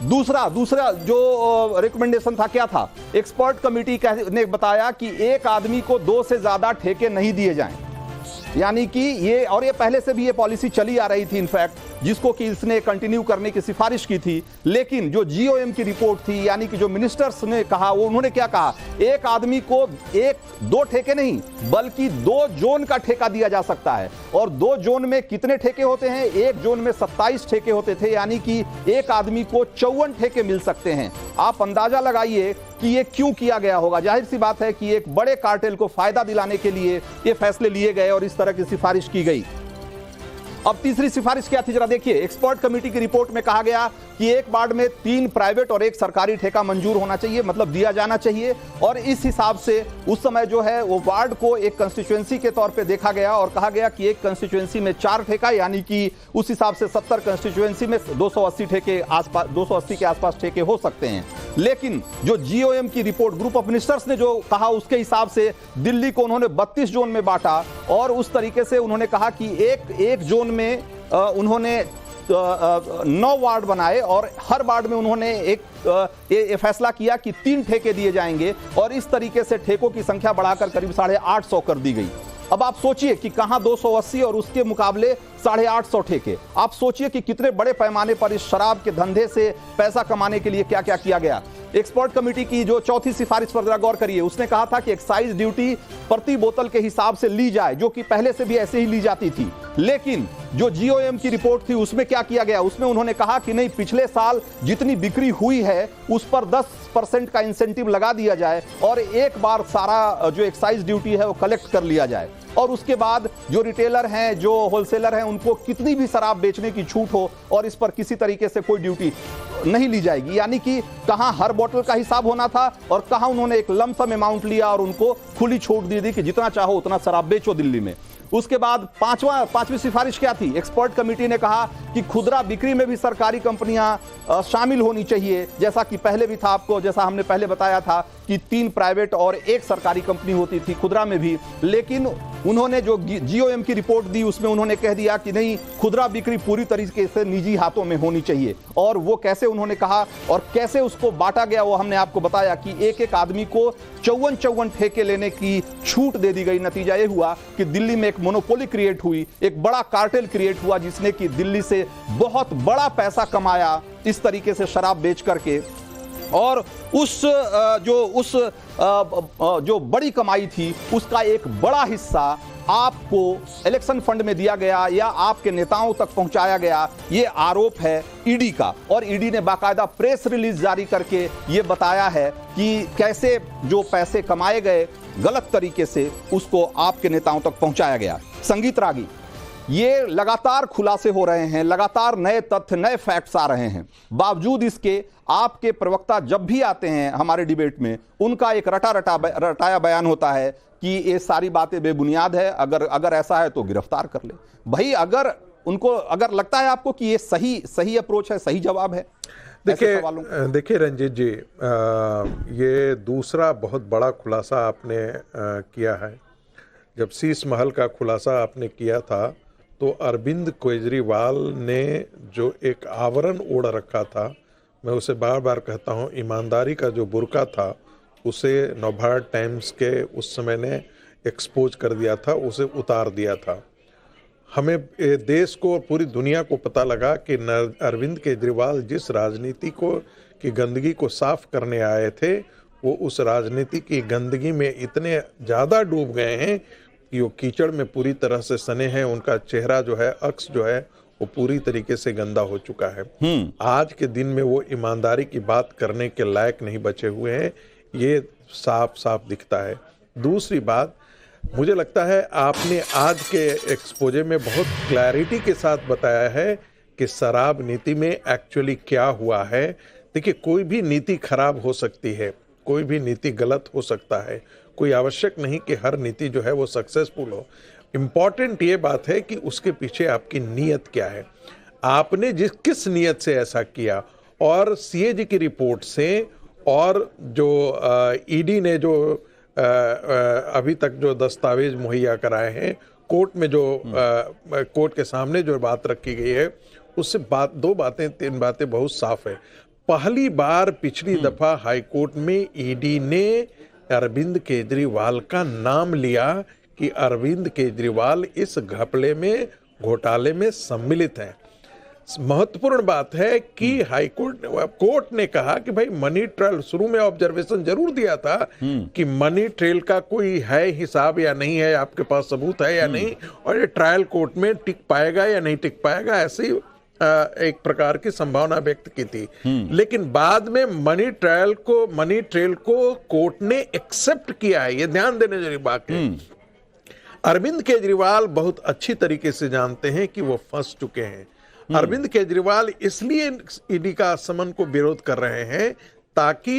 दूसरा जो रिकमेंडेशन था क्या था? एक्सपर्ट कमेटी ने बताया कि एक आदमी को 2 से ज्यादा ठेके नहीं दिए जाएं, यानी कि ये पहले से भी ये पॉलिसी चली आ रही थी इनफैक्ट, जिसको कि इसने कंटिन्यू करने की सिफारिश की थी। लेकिन जो GOM की रिपोर्ट थी, यानी कि जो मिनिस्टर्स ने कहा, वो उन्होंने क्या कहा? एक आदमी को 1-2 ठेके नहीं बल्कि 2 जोन का ठेका दिया जा सकता है। और 2 जोन में कितने ठेके होते हैं? एक जोन में 27 ठेके होते थे, यानी कि एक आदमी को 54 ठेके मिल सकते हैं। आप अंदाजा लगाइए कि ये क्यों किया गया होगा। जाहिर सी बात है कि एक बड़े कार्टेल को फायदा दिलाने के लिए ये फैसले लिए गए और इस तरह की सिफारिश की गई। अब तीसरी सिफारिश क्या थी जरा देखिए। एक्सपर्ट कमेटी की रिपोर्ट में कहा गया कि एक वार्ड में 3 प्राइवेट और 1 सरकारी ठेका मंजूर होना चाहिए, मतलब दिया जाना चाहिए। और इस हिसाब से उस समय जो है वो वार्ड को एक कंस्टिट्यूएंसी के तौर पे देखा गया और कहा गया कि एक कंस्टिट्यूएंसी में 4 ठेका, यानी कि उस हिसाब से 70 कंस्टिट्यूएंसी में 280 ठेके आसपास, 280 के आसपास ठेके हो सकते हैं। लेकिन जो GOM की रिपोर्ट, ग्रुप ऑफ मिनिस्टर्स ने जो कहा, उसके हिसाब से दिल्ली को उन्होंने 32 जोन में बांटा और उस तरीके से उन्होंने कहा कि एक जोन में उन्होंने 9 वार्ड बनाए और हर वार्ड में उन्होंने एक फैसला किया कि 3 ठेके दिए जाएंगे और इस तरीके से ठेकों की संख्या बढ़ाकर करीब 850 कर दी गई। अब आप सोचिए कि कहां 280 और उसके मुकाबले 850 ठेके। आप सोचिए कि कितने बड़े पैमाने पर इस शराब के धंधे से पैसा कमाने के लिए क्या क्या किया गया। एक्सपर्ट कमेटी की जो चौथी सिफारिश पर जरा गौर करिए। उसने कहा था कि एक्साइज ड्यूटी प्रति बोतल के हिसाब से ली जाए, जो कि पहले से भी ऐसे ही ली जाती थी। लेकिन जो GOM की रिपोर्ट थी उसमें क्या किया गया? उसमें उन्होंने कहा कि नहीं, पिछले साल जितनी बिक्री हुई है उस पर 10% का इंसेंटिव लगा दिया जाए और एक बार सारा जो एक्साइज ड्यूटी है वो कलेक्ट कर लिया जाए। और उसके बाद जो रिटेलर हैं, जो होलसेलर हैं, उनको कितनी भी शराब बेचने की छूट हो और इस पर किसी तरीके से कोई ड्यूटी नहीं ली जाएगी। यानी कि कहां हर बोतल का हिसाब होना था और कहां उन्होंने एक लमसम अमाउंट लिया और उनको खुली छूट दी थी कि जितना चाहो उतना शराब बेचो दिल्ली में। उसके बाद पांचवी सिफारिश क्या थी? एक्सपर्ट कमेटी ने कहा कि खुदरा बिक्री में भी सरकारी कंपनियां शामिल होनी चाहिए, जैसा कि पहले भी था आपको, जैसा हमने पहले बताया था कि 3 प्राइवेट और 1 सरकारी कंपनी होती थी खुदरा में भी। लेकिन उन्होंने जो GOM की रिपोर्ट दी उसमें उन्होंने कह दिया कि नहीं, खुदरा बिक्री पूरी तरीके से निजी हाथों में होनी चाहिए। और वो कैसे उन्होंने कहा और कैसे उसको बांटा गया वो हमने आपको बताया कि एक आदमी को 54 ठेके लेने की छूट दे दी गई। नतीजा ये हुआ कि दिल्ली में एक मोनोपोली क्रिएट हुई, एक बड़ा कार्टेल क्रिएट हुआ, जिसने कि दिल्ली से बहुत बड़ा पैसा कमाया इस तरीके से शराब बेच करके। और जो बड़ी कमाई थी उसका एक बड़ा हिस्सा आपको इलेक्शन फंड में दिया गया या आपके नेताओं तक पहुंचाया गया। ये आरोप है ईडी का और ईडी ने बाकायदा प्रेस रिलीज जारी करके ये बताया है कि कैसे जो पैसे कमाए गए गलत तरीके से उसको आपके नेताओं तक पहुंचाया गया। संगीत रागी, ये लगातार खुलासे हो रहे हैं, लगातार नए तथ्य, नए फैक्ट्स आ रहे हैं। बावजूद इसके आपके प्रवक्ता जब भी आते हैं हमारे डिबेट में, उनका एक रटाया बयान होता है कि ये सारी बातें बेबुनियाद है, अगर ऐसा है तो गिरफ्तार कर ले। भाई अगर लगता है आपको कि ये सही अप्रोच है, सही जवाब है? देखिए रंजीत जी, ये दूसरा बहुत बड़ा खुलासा आपने किया है। जब शीश महल का खुलासा आपने किया था तो अरविंद केजरीवाल ने जो एक आवरण ओढ़ रखा था, मैं उसे बार बार कहता हूं, ईमानदारी का जो बुर्का था, उसे नवभारत टाइम्स के उस समय ने एक्सपोज कर दिया था, उसे उतार दिया था। हमें देश को, पूरी दुनिया को पता लगा कि अरविंद केजरीवाल जिस राजनीति को की गंदगी को साफ करने आए थे, वो उस राजनीति की गंदगी में इतने ज़्यादा डूब गए हैं कि वो कीचड़ में पूरी तरह से सने हैं। उनका चेहरा जो है, अक्स जो है, वो पूरी तरीके से गंदा हो चुका है। आज के दिन में वो ईमानदारी की बात करने के लायक नहीं बचे हुए हैं, ये साफ साफ दिखता है। दूसरी बात, मुझे लगता है आपने आज के एक्सपोजे में बहुत क्लैरिटी के साथ बताया है कि शराब नीति में एक्चुअली क्या हुआ है। देखिए, कोई भी नीति खराब हो सकती है, कोई भी नीति गलत हो सकता है, कोई आवश्यक नहीं कि हर नीति जो है वो सक्सेसफुल हो। इम्पॉर्टेंट ये बात है कि उसके पीछे आपकी नीयत क्या है, आपने किस नीयत से ऐसा किया। और सीएजी की रिपोर्ट से और जो ईडी ने जो अभी तक जो दस्तावेज मुहैया कराए हैं, कोर्ट में जो कोर्ट के सामने जो बात रखी गई है, उससे तीन बातें बहुत साफ है। पहली बार पिछली दफा हाईकोर्ट में ईडी ने अरविंद केजरीवाल का नाम लिया कि अरविंद केजरीवाल इस घपले में, घोटाले में सम्मिलित है। महत्वपूर्ण बात है कि कोर्ट ने कहा कि भाई मनी ट्रेल, शुरू में ऑब्जर्वेशन जरूर दिया था कि मनी ट्रेल का कोई है हिसाब या नहीं है, आपके पास सबूत है या नहीं, और ये ट्रायल कोर्ट में टिक पाएगा या नहीं टिक पाएगा, ऐसी एक प्रकार की संभावना व्यक्त की थी। लेकिन बाद में मनी ट्रेल को कोर्ट ने एक्सेप्ट किया है, ये ध्यान देने जरूरी बात है। अरविंद केजरीवाल बहुत अच्छी तरीके से जानते हैं कि वो फंस चुके हैं। अरविंद केजरीवाल इसलिए ईडी का समन को विरोध कर रहे हैं ताकि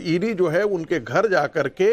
ईडी जो है उनके घर जाकर के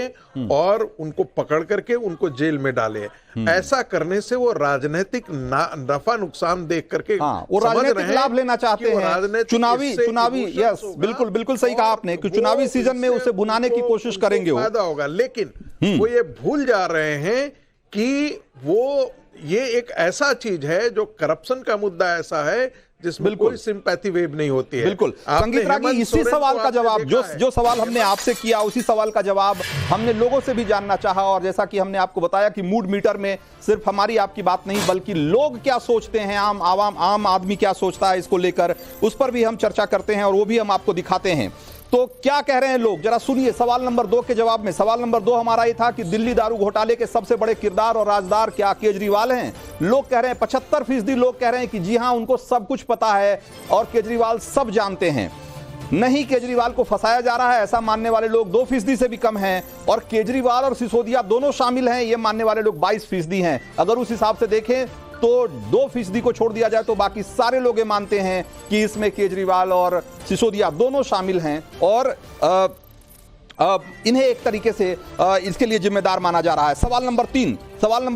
और उनको पकड़ करके उनको जेल में डाले। ऐसा करने से वो राजनीतिक नफा नुकसान देख करके वो राजनीतिक लाभ लेना चाहते हैं, चुनावी यस, बिल्कुल बिल्कुल सही कहा आपने कि चुनावी सीजन में उसे भुनाने की कोशिश करेंगे, फायदा होगा। लेकिन वो ये भूल जा रहे हैं कि ये एक ऐसा चीज है जो करप्शन का मुद्दा ऐसा है जिसमें कोई सिंपैथी वेव नहीं होती है। बिल्कुल संगीत रागी, इसी सवाल का जवाब जो सवाल हमने आपसे किया, उसी सवाल का जवाब हमने लोगों से भी जानना चाहा। और जैसा कि हमने आपको बताया कि मूड मीटर में सिर्फ हमारी आपकी बात नहीं, बल्कि लोग क्या सोचते हैं, आम आदमी क्या सोचता है इसको लेकर, उस पर भी हम चर्चा करते हैं और वो भी हम आपको दिखाते हैं। तो क्या कह रहे हैं लोग, जरा सुनिए। सवाल नंबर 2 के जवाब में, सवाल नंबर 2 हमारा ये था कि दिल्ली दारू घोटाले के सबसे बड़े किरदार और राजदार क्या केजरीवाल हैं? लोग कह रहे हैं, 75% लोग कह रहे हैं कि जी हां, उनको सब कुछ पता है और केजरीवाल सब जानते हैं। नहीं, केजरीवाल को फंसाया जा रहा है, ऐसा मानने वाले लोग 2% से भी कम हैं। और केजरीवाल और सिसोदिया दोनों शामिल हैं, ये मानने वाले लोग 22% हैं। अगर उस हिसाब से देखें तो 2% को छोड़ दिया जाए तो बाकी सारे लोग ये मानते हैं कि इसमें केजरीवाल और सिसोदिया दोनों शामिल हैं और इन्हें एक तरीके से इसके लिए जिम्मेदार माना जा रहा है। सवाल नंबर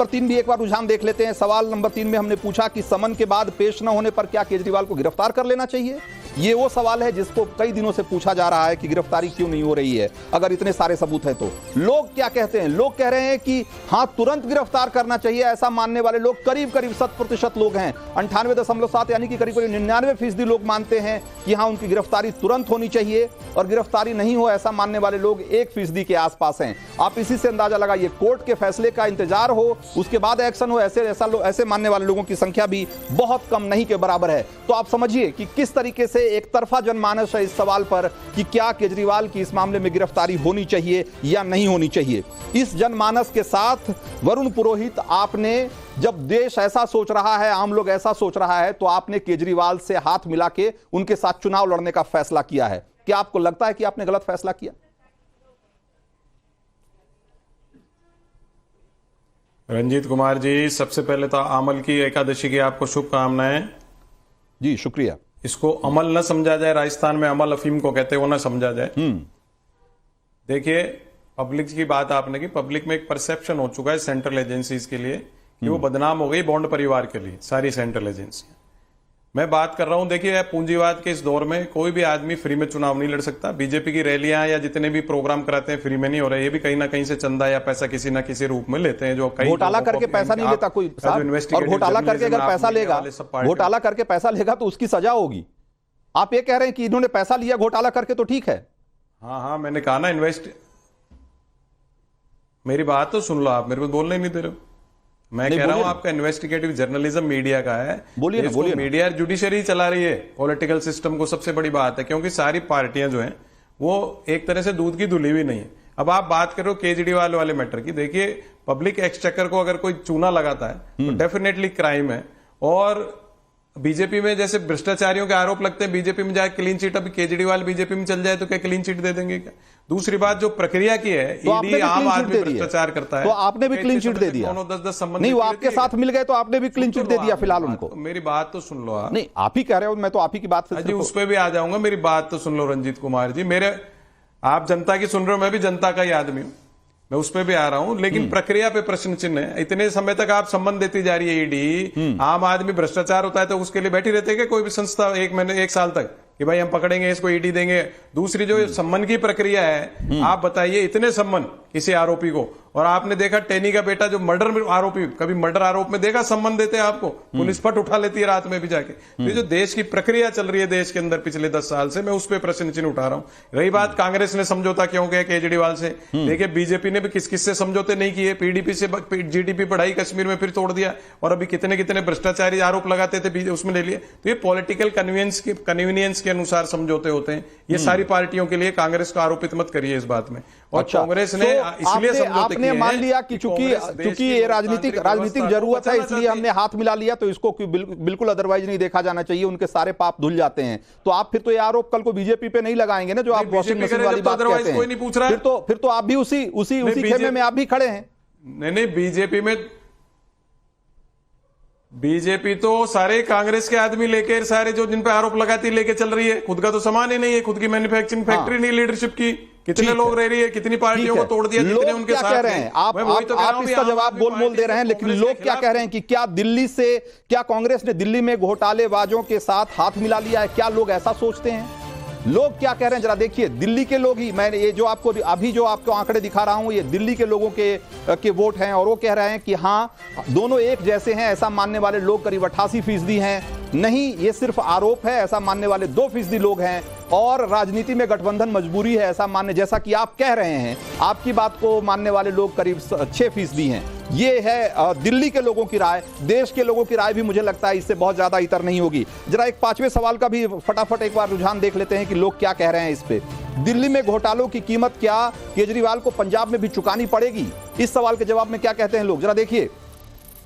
3 भी एक बार रुझान देख लेते हैं। सवाल नंबर 3 में हमने पूछा कि समन के बाद पेश न होने पर क्या केजरीवाल को गिरफ्तार कर लेना चाहिए? ये वो सवाल है जिसको कई दिनों से पूछा जा रहा है कि गिरफ्तारी क्यों नहीं हो रही है अगर इतने सारे सबूत हैं तो। लोग क्या कहते हैं? लोग कह रहे हैं कि हां, तुरंत गिरफ्तार करना चाहिए। ऐसा मानने वाले लोग करीब 100% लोग हैं। 98.7 यानी कि करीब 99% लोग मानते हैं कि हां, उनकी गिरफ्तारी तुरंत होनी चाहिए। और गिरफ्तारी नहीं हो ऐसा मानने वाले लोग 1% के आसपास हैं। आप इसी से अंदाजा लगाइए, कोर्ट के फैसले का इंतजार हो, उसके बाद एक्शन हो, ऐसे मानने वाले लोगों की संख्या भी बहुत कम नहीं के बराबर है। तो आप समझिए कि किस तरीके से एक तरफा जनमानस है इस सवाल पर कि क्या केजरीवाल की इस मामले में गिरफ्तारी होनी चाहिए या नहीं होनी चाहिए। इस जनमानस के साथ वरुण पुरोहित, आपने जब देश ऐसा सोच रहा है, आम लोग ऐसा सोच रहा है, तो आपने केजरीवाल से हाथ मिला के उनके साथ चुनाव लड़ने का फैसला किया है। क्या आपको लगता है कि आपने गलत फैसला किया? रंजीत कुमार जी, सबसे पहले तो अमल की एकादशी की आपको शुभकामनाएं। जी शुक्रिया। इसको अमल न समझा जाए, राजस्थान में अमल अफीम को कहते हैं, वो न समझा जाए। देखिए, पब्लिक की बात आपने की, पब्लिक में एक परसेप्शन हो चुका है सेंट्रल एजेंसीज के लिए कि वो बदनाम हो गई बॉन्ड परिवार के लिए, सारी सेंट्रल एजेंसियां। मैं बात कर रहा हूं, देखिए पूंजीवाद के इस दौर में कोई भी आदमी फ्री में चुनाव नहीं लड़ सकता। बीजेपी की रैलियां या जितने भी प्रोग्राम कराते हैं फ्री में नहीं हो रहे, ये भी कहीं ना कहीं से चंदा या पैसा किसी ना किसी रूप में लेते हैं। जो कई घोटाला करके पैसा नहीं लेता कोई साहब, और घोटाला करके अगर पैसा लेगा, घोटाला करके पैसा लेगा तो उसकी सजा होगी। आप ये कह रहे हैं कि इन्होंने पैसा लिया घोटाला करके तो ठीक है? हाँ, मैंने कहा ना, मेरी बात तो सुन लो, आप मेरे को बोलने ही नहीं दे रहे हो। मैं कह रहा हूं आपका इन्वेस्टिगेटिव जर्नलिज्म मीडिया का है, बोलिए ना, बोलिए ना। मीडिया जुडिशरी चला रही है पॉलिटिकल सिस्टम को, सबसे बड़ी बात है, क्योंकि सारी पार्टियां जो हैं वो एक तरह से दूध की धुली हुई नहीं है। अब आप बात करो केजरीवाल वाले मैटर की, देखिए पब्लिक एक्सचेकर को अगर कोई चूना लगाता है तो डेफिनेटली क्राइम है। और बीजेपी में जैसे भ्रष्टाचारियों के आरोप लगते हैं, बीजेपी में जाए क्लीन चिट, अभी केजरीवाल बीजेपी में चल जाए तो क्या क्लीन चिट दे देंगे क्या? दूसरी बात जो प्रक्रिया की है, ईडी आम आदमी भ्रष्टाचार करता है तो आपने भी क्लीन चिट दे दिया। 10 संबंध नहीं, वो आपके साथ मिल गए तो आपने भी क्लीन चिट दे दिया फिलहाल उनको। मेरी बात तो सुन लो आप। नहीं, आप ही कह रहे हो, मैं तो आप ही की बात से जी उस पर भी आ जाऊंगा, मेरी बात तो सुन लो रंजीत कुमार जी। मेरे आप जनता की सुन रहे हो, मैं भी जनता का ही आदमी हूं, मैं उस पर भी आ रहा हूं, लेकिन प्रक्रिया पे प्रश्न चिन्ह है। इतने समय तक आप संबंध देती जा रही है ईडी, आम आदमी भ्रष्टाचार होता है तो उसके लिए बैठी रहते हैं कोई भी संस्था 1 महीने 1 साल तक कि भाई हम पकड़ेंगे इसको, ईडी देंगे। दूसरी जो सम्मन की प्रक्रिया है, आप बताइए इतने सम्मन किसी आरोपी को, और आपने देखा टेनी का बेटा जो मर्डर आरोपी, कभी मर्डर आरोप में देखा सम्मन देते हैं आपको? पुलिस फट उठा लेती है रात में भी जाके। तो ये जो देश की प्रक्रिया चल रही है देश के अंदर पिछले 10 साल से, मैं उस पर प्रश्न चिन्ह उठा रहा हूं। रही बात कांग्रेस ने समझौता क्यों किया केजरीवाल से, देखिए बीजेपी ने भी किस किस से समझौते नहीं किए। पीडीपी से जीडीपी बढ़ाई, कश्मीर में फिर तोड़ दिया, और अभी कितने कितने भ्रष्टाचारी आरोप लगाते थे उसमें ले लिए। तो ये पॉलिटिकल कन्वीनियंस के अनुसार समझौते होते हैं। ये सारी पार्टियों के लिए, कांग्रेस को आरोपित मत करिए इस बात में। और कांग्रेस ने इसलिए समझौते आपने मान लिया कि चूंकि ये राजनीतिक जरूरत है इसलिए हमने हाथ मिला लिया, तो इसको बिल्कुल अदरवाइज नहीं देखा जाना चाहिए, उनके सारे पाप धुल जाते हैं। तो आप फिर तो ये आरोप कल को बीजेपी पे नहीं लगाएंगे ना, जो आप वॉशिंग मशीन वाली बात कहते हैं। फिर तो आप भी उसी खेमे में आप भी खड़े हैं। नहीं, बीजेपी तो सारे कांग्रेस के आदमी लेकर, सारे जो जिन पे आरोप लगाती लेके चल रही है, खुद का तो सामान ही नहीं है, खुद की मैन्युफैक्चरिंग फैक्ट्री नहीं लीडरशिप की। कितने लोग रह रही है, कितनी पार्टियों को तोड़ दिया, कितने उनके साथ कह रहे हैं। आप इसका जवाब बोल दे रहे हैं, लेकिन लोग क्या कह रहे हैं कि क्या कांग्रेस ने दिल्ली में घोटालेबाजों के साथ हाथ मिला लिया है? क्या लोग ऐसा सोचते हैं? लोग क्या कह रहे हैं जरा देखिए। दिल्ली के लोग ही, मैं ये जो आपको आंकड़े दिखा रहा हूं, ये दिल्ली के लोगों के वोट हैं, और वो कह रहे हैं कि हाँ दोनों एक जैसे हैं। ऐसा मानने वाले लोग करीब 88% हैं। नहीं, ये सिर्फ आरोप है, ऐसा मानने वाले 2% लोग हैं। और राजनीति में गठबंधन मजबूरी है, ऐसा मानने, जैसा कि आप कह रहे हैं, आपकी बात को मानने वाले लोग करीब 6% हैं। ये है दिल्ली के लोगों की राय। देश के लोगों की राय भी मुझे लगता है इससे बहुत ज्यादा इतर नहीं होगी। जरा एक 5वें सवाल का भी फटाफट एक बार रुझान देख लेते हैं कि लोग क्या कह रहे हैं इस पे। दिल्ली में घोटालों की कीमत क्या केजरीवाल को पंजाब में भी चुकानी पड़ेगी? इस सवाल के जवाब में क्या कहते हैं लोग, जरा देखिए।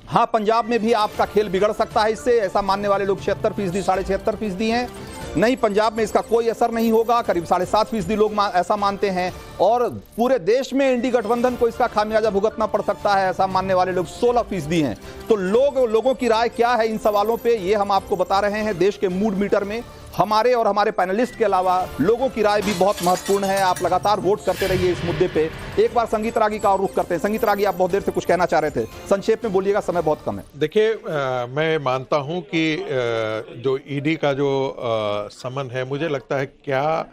हाँ, पंजाब में भी आपका खेल बिगड़ सकता है इससे, ऐसा मानने वाले लोग 76%, 76.5% हैं। नहीं, पंजाब में इसका कोई असर नहीं होगा, करीब 7.5% लोग ऐसा मानते हैं। और पूरे देश में इंडी गठबंधन को इसका खामियाजा भुगतना पड़ सकता है, ऐसा मानने वाले लोग 16% हैं। तो लोगों की राय क्या है इन सवालों पे, ये हम आपको बता रहे हैं देश के मूड मीटर में। हमारे और हमारे पैनलिस्ट के अलावा लोगों की राय भी बहुत महत्वपूर्ण है। आप लगातार वोट करते रहिए इस मुद्दे पे। एक बार संगीत रागी का और रुख करते हैं। संगीत रागी, आप बहुत देर से कुछ कहना चाह रहे थे, संक्षेप में बोलिएगा, समय बहुत कम है। देखिए, मैं मानता हूं कि जो ईडी का जो समन है, मुझे लगता है क्या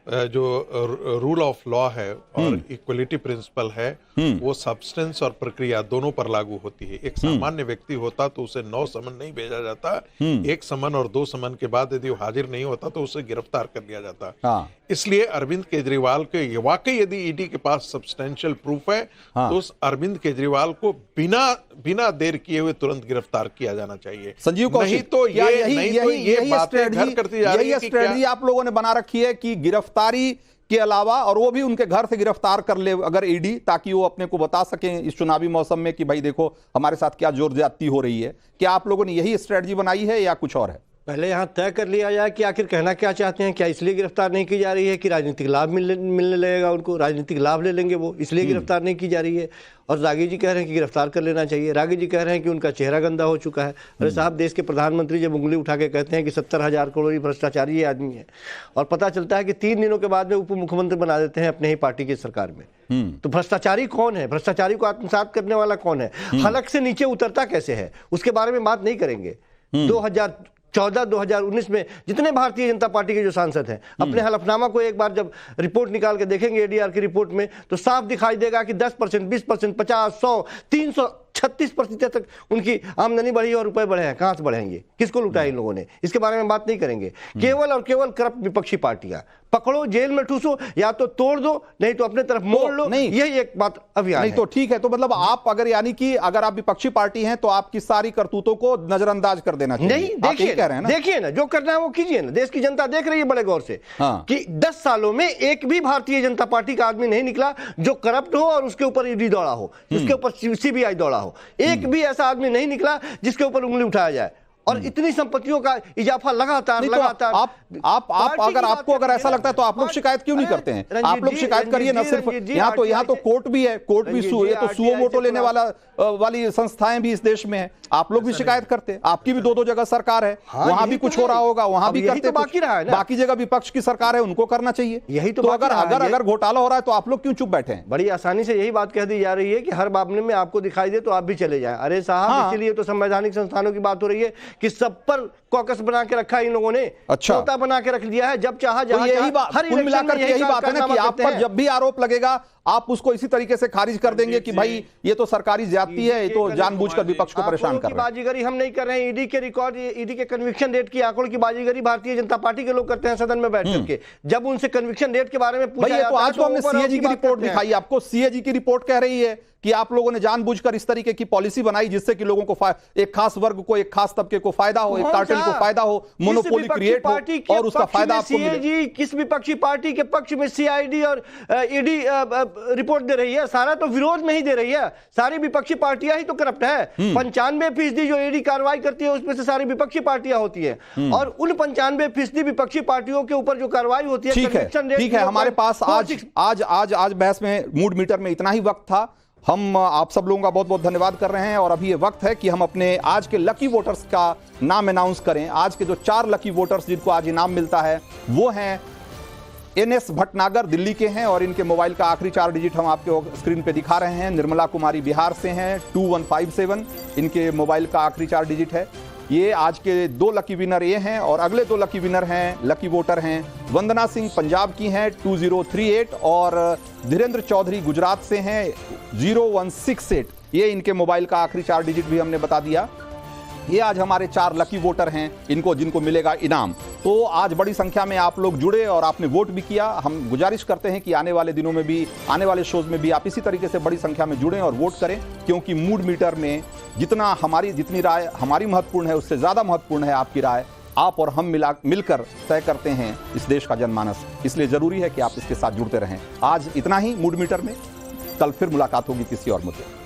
जो रूल ऑफ लॉ है और इक्वलिटी प्रिंसिपल है, वो सब्सटेंस और प्रक्रिया दोनों पर लागू होती है। एक सामान्य व्यक्ति होता तो उसे 9 समन नहीं भेजा जाता, 1 समन और 2 समन के बाद यदि वो हाजिर नहीं होता तो उसे गिरफ्तार कर लिया जाता। इसलिए अरविंद केजरीवाल के वाकई यदि ईडी के पास सब्सटेंशियल प्रूफ है तो उस अरविंद केजरीवाल को बिना देर किए हुए तुरंत गिरफ्तार किया जाना चाहिए। संजीव कौशिक, नहीं तो यही स्ट्रेटजी आप लोगों ने बना रखी है कि गिरफ्तारी के अलावा, और वो भी उनके घर से गिरफ्तार कर ले अगर ईडी, ताकि वो अपने को बता सकें इस चुनावी मौसम में कि भाई देखो हमारे साथ क्या जोर ज्यादती हो रही है। क्या आप लोगों ने यही स्ट्रेटजी बनाई है या कुछ और है? पहले यहाँ तय कर लिया जाए कि आखिर कहना क्या चाहते हैं। क्या इसलिए गिरफ्तार नहीं की जा रही है कि राजनीतिक लाभ मिलने लगेगा उनको, राजनीतिक लाभ ले लेंगे वो, इसलिए गिरफ्तार नहीं की जा रही है? और रागी जी कह रहे हैं कि गिरफ्तार कर लेना चाहिए। रागी जी कह रहे हैं कि उनका चेहरा गंदा हो चुका है। अरे साहब, देश के प्रधानमंत्री जब उंगली उठा के कहते हैं कि 70,000 करोड़ भ्रष्टाचारी ये आदमी है, और पता चलता है कि 3 दिनों के बाद में उप मुख्यमंत्री बना देते हैं अपने ही पार्टी की सरकार में, तो भ्रष्टाचारी कौन है? भ्रष्टाचारी को आत्मसात करने वाला कौन है? हलक से नीचे उतरता कैसे है, उसके बारे में बात नहीं करेंगे। 2014-2019 में जितने भारतीय जनता पार्टी के जो सांसद हैं, अपने हलफनामा को एक बार जब रिपोर्ट निकाल के देखेंगे एडीआर की रिपोर्ट में, तो साफ दिखाई देगा कि 10%, 20%, 50, 100, 336% तक उनकी आमदनी बढ़ी और रुपए बढ़े हैं। कहां से बढ़ेंगे? किसको लुटाया इन लोगों ने? इसके बारे में बात नहीं करेंगे। केवल और केवल करप्ट विपक्षी पार्टियां, पकड़ो, जेल में ठूसो, या तो तोड़ दो, नहीं तो अपने तरफ मोड़ लो। नहीं, यही एक बात अभियान नहीं है। तो ठीक है, तो मतलब आप अगर यानी कि अगर आप विपक्षी पार्टी हैं तो आपकी सारी करतूतों को नजरअंदाज कर देना चाहिए। नहीं, आप यही कह रहे हैं ना? देखिए ना, जो करना है वो कीजिए ना। देश की जनता देख रही है बड़े गौर से कि 10 सालों में एक भी भारतीय जनता पार्टी का आदमी नहीं निकला जो करप्ट हो और उसके ऊपर ईडी दौड़ा हो, उसके ऊपर सीबीआई दौड़ा हो। एक भी ऐसा आदमी नहीं निकला जिसके ऊपर उंगली उठाया जाए। और इतनी संपत्तियों का इजाफा लगातार तो लगातार। आप अगर आपको अगर ऐसा लगता है तो आप लोग शिकायत क्यों नहीं करते हैं? आप लोग शिकायत करिए ना। सिर्फ यहाँ तो कोर्ट भी है, कोर्ट भी ये तो सुओ मोटो लेने वाली संस्थाएं भी इस देश में है। आप लोग भी शिकायत करते हैं। आपकी भी 2-2 जगह सरकार है, वहां भी कुछ हो रहा होगा, वहां भी करते, बाकी रहा है ना। बाकी जगह विपक्ष की सरकार है, उनको करना चाहिए। यही तो अगर घोटाला हो रहा है तो आप लोग क्यों चुप बैठे हैं? बड़ी आसानी से यही बात कह दी जा रही है कि हर मामले में आपको दिखाई दे तो आप भी चले जाएं। अरे साहब, इसीलिए तो संवैधानिक संस्थानों की बात हो रही है कि सब पर कॉकस बना के रखा है इन लोगों ने। अच्छा, तोता बना के रख दिया है। जब चाहा जहां यही बात, कुल मिलाकर यही बात है ना कि आप पर जब भी आरोप लगेगा आप उसको इसी तरीके से खारिज कर देंगे कि भाई ये तो सरकारी ज्यादती है, ये तो जानबूझकर विपक्ष को परेशान कर रहे हैं। बाजीगरी हम नहीं कर रहे हैं। ईडी के रिकॉर्ड, ईडी के कन्विक्शन रेट की आंकड़ों की बाजीगरी भारतीय जनता पार्टी के लोग करते हैं सदन में बैठ करके। जब उनसे कन्विक्शन रेट के बारे में पूछा जाता है, तो आज तो हमने सीएजी की रिपोर्ट दिखाई, आपको सीएजी की रिपोर्ट कह रही है कि आप लोगों ने जानबूझकर इस तरीके की पॉलिसी बनाई जिससे कि लोगों को एक खास वर्ग को, एक खास तबके को फायदा हो, एक कार्टेल को फायदा हो, मोनोपोली क्रिएट हो और उसका फायदा आपको मिले। किस विपक्षी पार्टी के पक्ष में सीआईडी और ईडी रिपोर्ट दे रही है? सारा तो विरोध में ही दे रही है। सारी विपक्षी पार्टियां ही तो करप्ट है। 95% जो ईडी कार्रवाई करती है उसमें से सारी विपक्षी पार्टियां होती है। और उन 95% विपक्षी पार्टियों के ऊपर जो कार्रवाई होती है, ठीक है। हमारे पास आज बहस में मूड मीटर में इतना ही वक्त था। हम आप सब लोगों का बहुत बहुत धन्यवाद कर रहे हैं और अभी ये वक्त है कि हम अपने आज के लकी वोटर्स का नाम अनाउंस करें। आज के जो 4 लकी वोटर्स जिनको आज इनाम मिलता है वो हैं NS भटनागर, दिल्ली के हैं और इनके मोबाइल का आखिरी 4 डिजिट हम आपको स्क्रीन पे दिखा रहे हैं। निर्मला कुमारी बिहार से हैं, 2157 इनके मोबाइल का आखिरी 4 डिजिट है। ये आज के 2 लकी विनर ये हैं और अगले 2 लकी विनर हैं, लकी वोटर हैं वंदना सिंह पंजाब की हैं 2038 और धीरेन्द्र चौधरी गुजरात से हैं 0168। ये इनके मोबाइल का आखिरी 4 डिजिट भी हमने बता दिया। ये आज हमारे 4 लकी वोटर हैं जिनको मिलेगा इनाम। तो आज बड़ी संख्या में आप लोग जुड़े और आपने वोट भी किया। हम गुजारिश करते हैं कि आने वाले दिनों में भी, आने वाले शोज में भी आप इसी तरीके से बड़ी संख्या में जुड़ें और वोट करें, क्योंकि मूड मीटर में जितनी राय हमारी महत्वपूर्ण है उससे ज्यादा महत्वपूर्ण है आपकी राय। आप और हम मिलकर तय करते हैं इस देश का जनमानस, इसलिए जरूरी है कि आप इसके साथ जुड़ते रहें। आज इतना ही मूड मीटर में, कल फिर मुलाकात होगी किसी और मुद्दे।